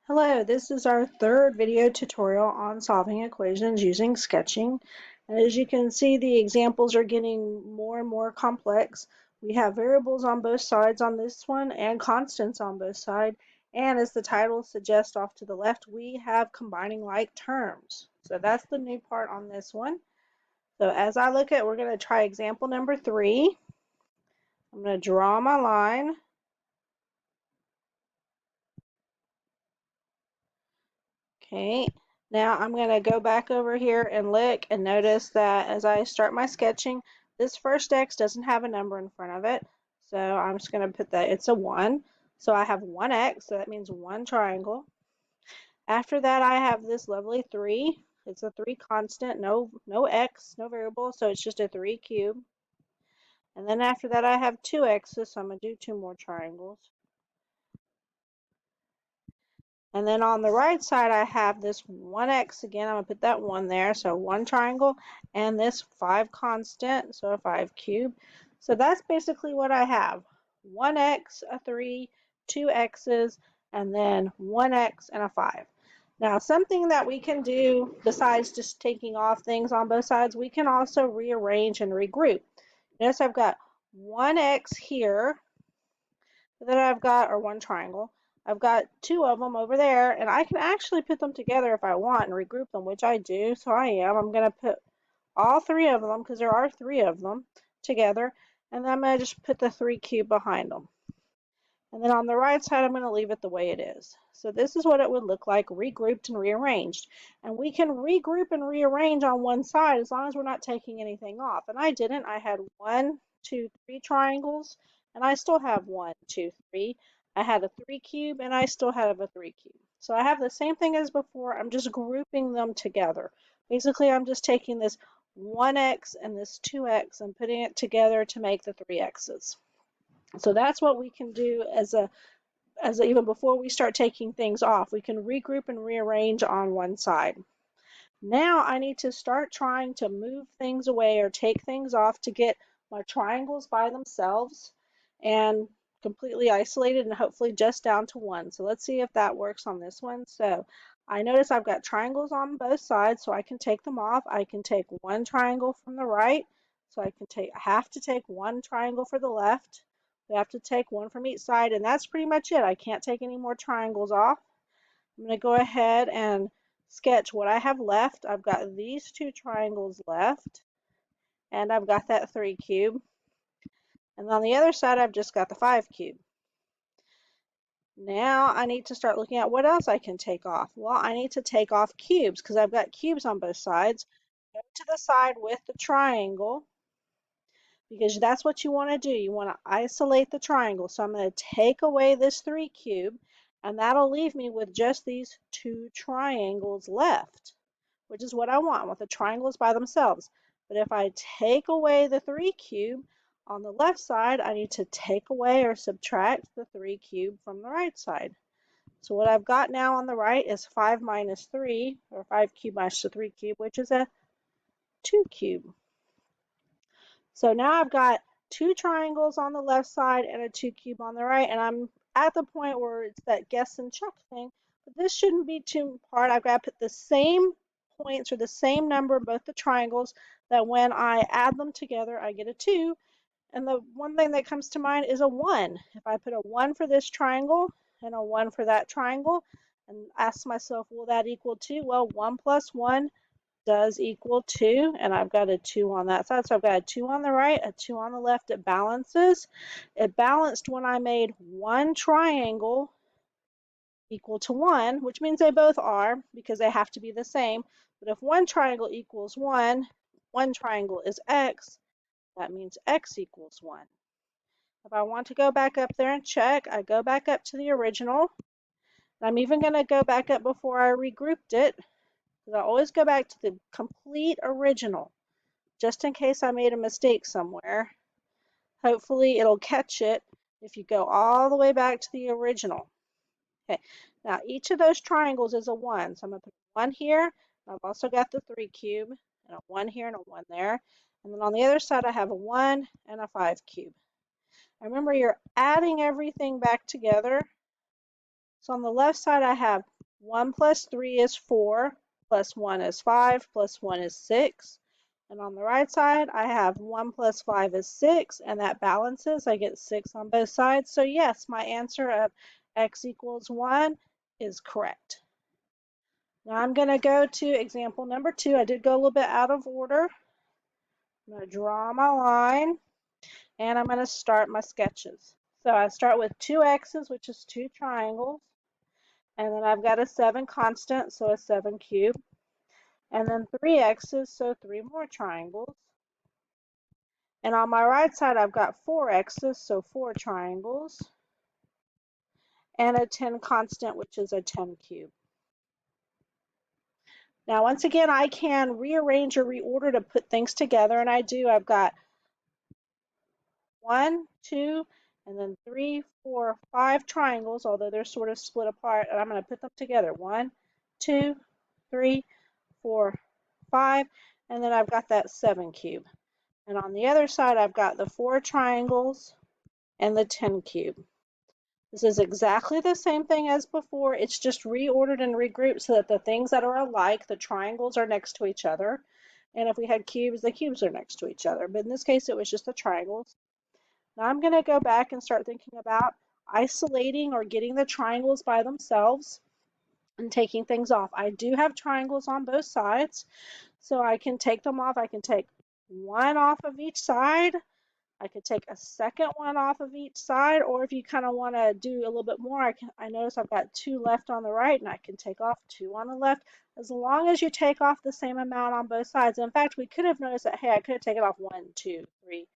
Hello, this is our third video tutorial on solving equations using sketching. And as you can see, the examples are getting more and more complex. We have variables on both sides on this one and constants on both sides. And as the title suggests off to the left, we have combining like terms. So that's the new part on this one. So as I look at, we're going to try example number 3. I'm going to draw my line. Okay, now I'm going to go back over here and look and notice that as I start my sketching, this first X doesn't have a number in front of it. So I'm just going to put that it's a 1. So I have 1X, so that means one triangle. After that, I have this lovely 3. It's a 3 constant, no X, no variable, so it's just a 3 cube. And then after that, I have 2X's, so I'm going to do 2 more triangles. And then on the right side, I have this 1x again. I'm going to put that 1 there. So 1 triangle and this 5 constant, so a 5 cube. So that's basically what I have. 1x, a 3, 2 x's, and then 1x and a 5. Now, something that we can do besides just taking off things on both sides, we can also rearrange and regroup. Notice I've got 1x here that I've got, or 1 triangle. I've got 2 of them over there, and I can actually put them together if I want and regroup them, which I do, so I am. I'm going to put all 3 of them, because there are 3 of them, together, and then I'm going to just put the 3 cube behind them. And then on the right side, I'm going to leave it the way it is. So this is what it would look like regrouped and rearranged. And we can regroup and rearrange on one side as long as we're not taking anything off. And I didn't. I had 1, 2, 3 triangles, and I still have 1, 2, 3. I had a 3 cube, and I still have a 3 cube. So I have the same thing as before. I'm just grouping them together. Basically, I'm just taking this 1x and this 2x and putting it together to make the 3x's. So that's what we can do even before we start taking things off. We can regroup and rearrange on one side. Now I need to start trying to move things away or take things off to get my triangles by themselves and completely isolated and hopefully just down to 1. So let's see if that works on this one. So I notice I've got triangles on both sides, so I can take them off. I can take 1 triangle from the right, so I have to take 1 triangle for the left. We have to take 1 from each side, and that's pretty much it. I can't take any more triangles off. I'm going to go ahead and sketch what I have left. I've got these 2 triangles left, and I've got that 3 cube. And on the other side, I've just got the 5 cube. Now I need to start looking at what else I can take off. Well, I need to take off cubes because I've got cubes on both sides. Go to the side with the triangle, because that's what you want to do. You want to isolate the triangle. So I'm going to take away this 3 cube, and that'll leave me with just these 2 triangles left, which is what I want. I want the triangles by themselves. But if I take away the 3 cube on the left side, I need to take away or subtract the 3 cube from the right side. So what I've got now on the right is 5 minus 3, or 5 cube minus the 3 cube, which is a 2 cube. So now I've got 2 triangles on the left side and a 2 cube on the right, and I'm at the point where it's that guess and check thing, but this shouldn't be too hard. I've got to put the same points or the same number in both the triangles, that when I add them together, I get a 2, and the one thing that comes to mind is a 1. If I put a 1 for this triangle and a 1 for that triangle, and ask myself, will that equal 2? Well, 1 plus 1 does equal 2, and I've got a 2 on that side. So I've got a 2 on the right, a 2 on the left. It balances. It balanced when I made 1 triangle equal to 1, which means they both are because they have to be the same. But if 1 triangle equals 1, 1 triangle is x, that means x equals 1. If I want to go back up there and check, I go back up to the original. I'm even going to go back up before I regrouped it, because I always go back to the complete original, just in case I made a mistake somewhere. Hopefully it'll catch it if you go all the way back to the original. Okay, now each of those triangles is a 1, so I'm going to put 1 here. I've also got the 3 cube, and a 1 here and a 1 there. And then on the other side, I have a 1 and a 5 cube. And remember, you're adding everything back together. So on the left side, I have 1 plus 3 is 4, plus 1 is 5, plus 1 is 6. And on the right side, I have 1 plus 5 is 6, and that balances. I get 6 on both sides. So yes, my answer of x equals 1 is correct. Now I'm going to go to example number 2. I did go a little bit out of order. I'm going to draw my line, and I'm going to start my sketches. So I start with 2x's, which is 2 triangles, and then I've got a 7 constant, so a 7 cube, and then 3 x's, so 3 more triangles. And on my right side, I've got 4 x's, so 4 triangles, and a 10 constant, which is a 10 cube. Now, once again, I can rearrange or reorder to put things together, and I do. I've got 1, 2, and then 3, 4, 5 triangles, although they're sort of split apart, and I'm going to put them together. 1, 2, 3, 4, 5, and then I've got that 7 cube. And on the other side, I've got the 4 triangles and the 10 cube. This is exactly the same thing as before. It's just reordered and regrouped so that the things that are alike, the triangles are next to each other. And if we had cubes, the cubes are next to each other. But in this case, it was just the triangles. Now I'm going to go back and start thinking about isolating or getting the triangles by themselves and taking things off. I do have triangles on both sides, so I can take them off. I can take one off of each side. I could take a second one off of each side, or if you kind of want to do a little bit more, I notice I've got 2 left on the right, and I can take off 2 on the left, as long as you take off the same amount on both sides. In fact, we could have noticed that, hey, I could have taken off 1, 2, 3,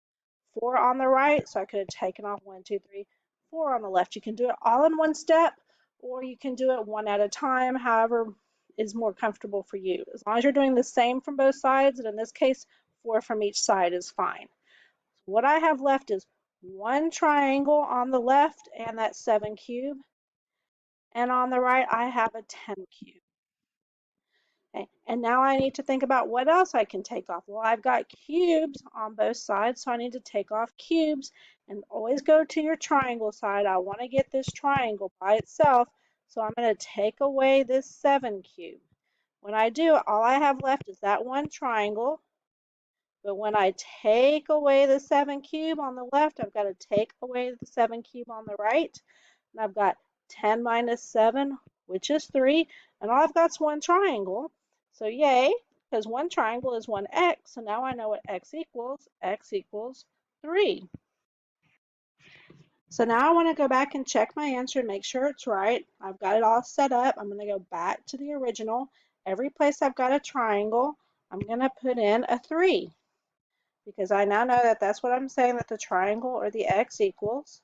4 on the right, so I could have taken off 1, 2, 3, 4 on the left. You can do it all in one step, or you can do it one at a time, however is more comfortable for you. As long as you're doing the same from both sides, and in this case, 4 from each side is fine. What I have left is 1 triangle on the left and that 7 cube, and on the right I have a 10 cube. Okay. And now I need to think about what else I can take off. Well, I've got cubes on both sides, so I need to take off cubes, and always go to your triangle side. I want to get this triangle by itself, so I'm going to take away this 7 cube. When I do, all I have left is that 1 triangle. But when I take away the 7 cube on the left, I've got to take away the 7 cube on the right. And I've got 10 minus 7, which is 3. And all I've got is 1 triangle. So yay, because 1 triangle is 1x. So now I know what x equals. X equals 3. So now I want to go back and check my answer and make sure it's right. I've got it all set up. I'm going to go back to the original. Every place I've got a triangle, I'm going to put in a 3. Because I now know that that's what I'm saying that the triangle or the x equals.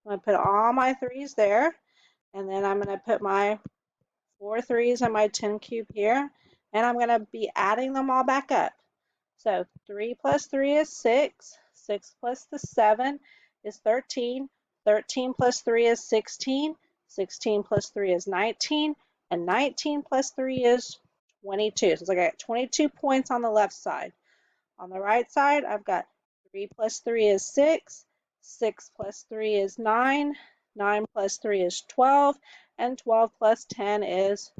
I'm going to put all my 3's there, and then I'm going to put my 4 3's and my 10 cube here, and I'm going to be adding them all back up. So 3 plus 3 is 6, 6 plus the 7 is 13, 13 plus 3 is 16, 16 plus 3 is 19, and 19 plus 3 is 22. So it's like I got 22 points on the left side. On the right side, I've got 3 plus 3 is 6, 6 plus 3 is 9, 9 plus 3 is 12, and 12 plus 10 is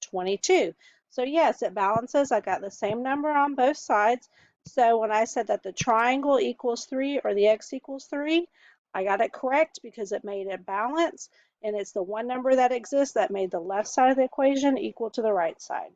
22. So yes, it balances. I got the same number on both sides. So when I said that the triangle equals 3 or the x equals 3, I got it correct because it made it balance, and it's the one number that exists that made the left side of the equation equal to the right side.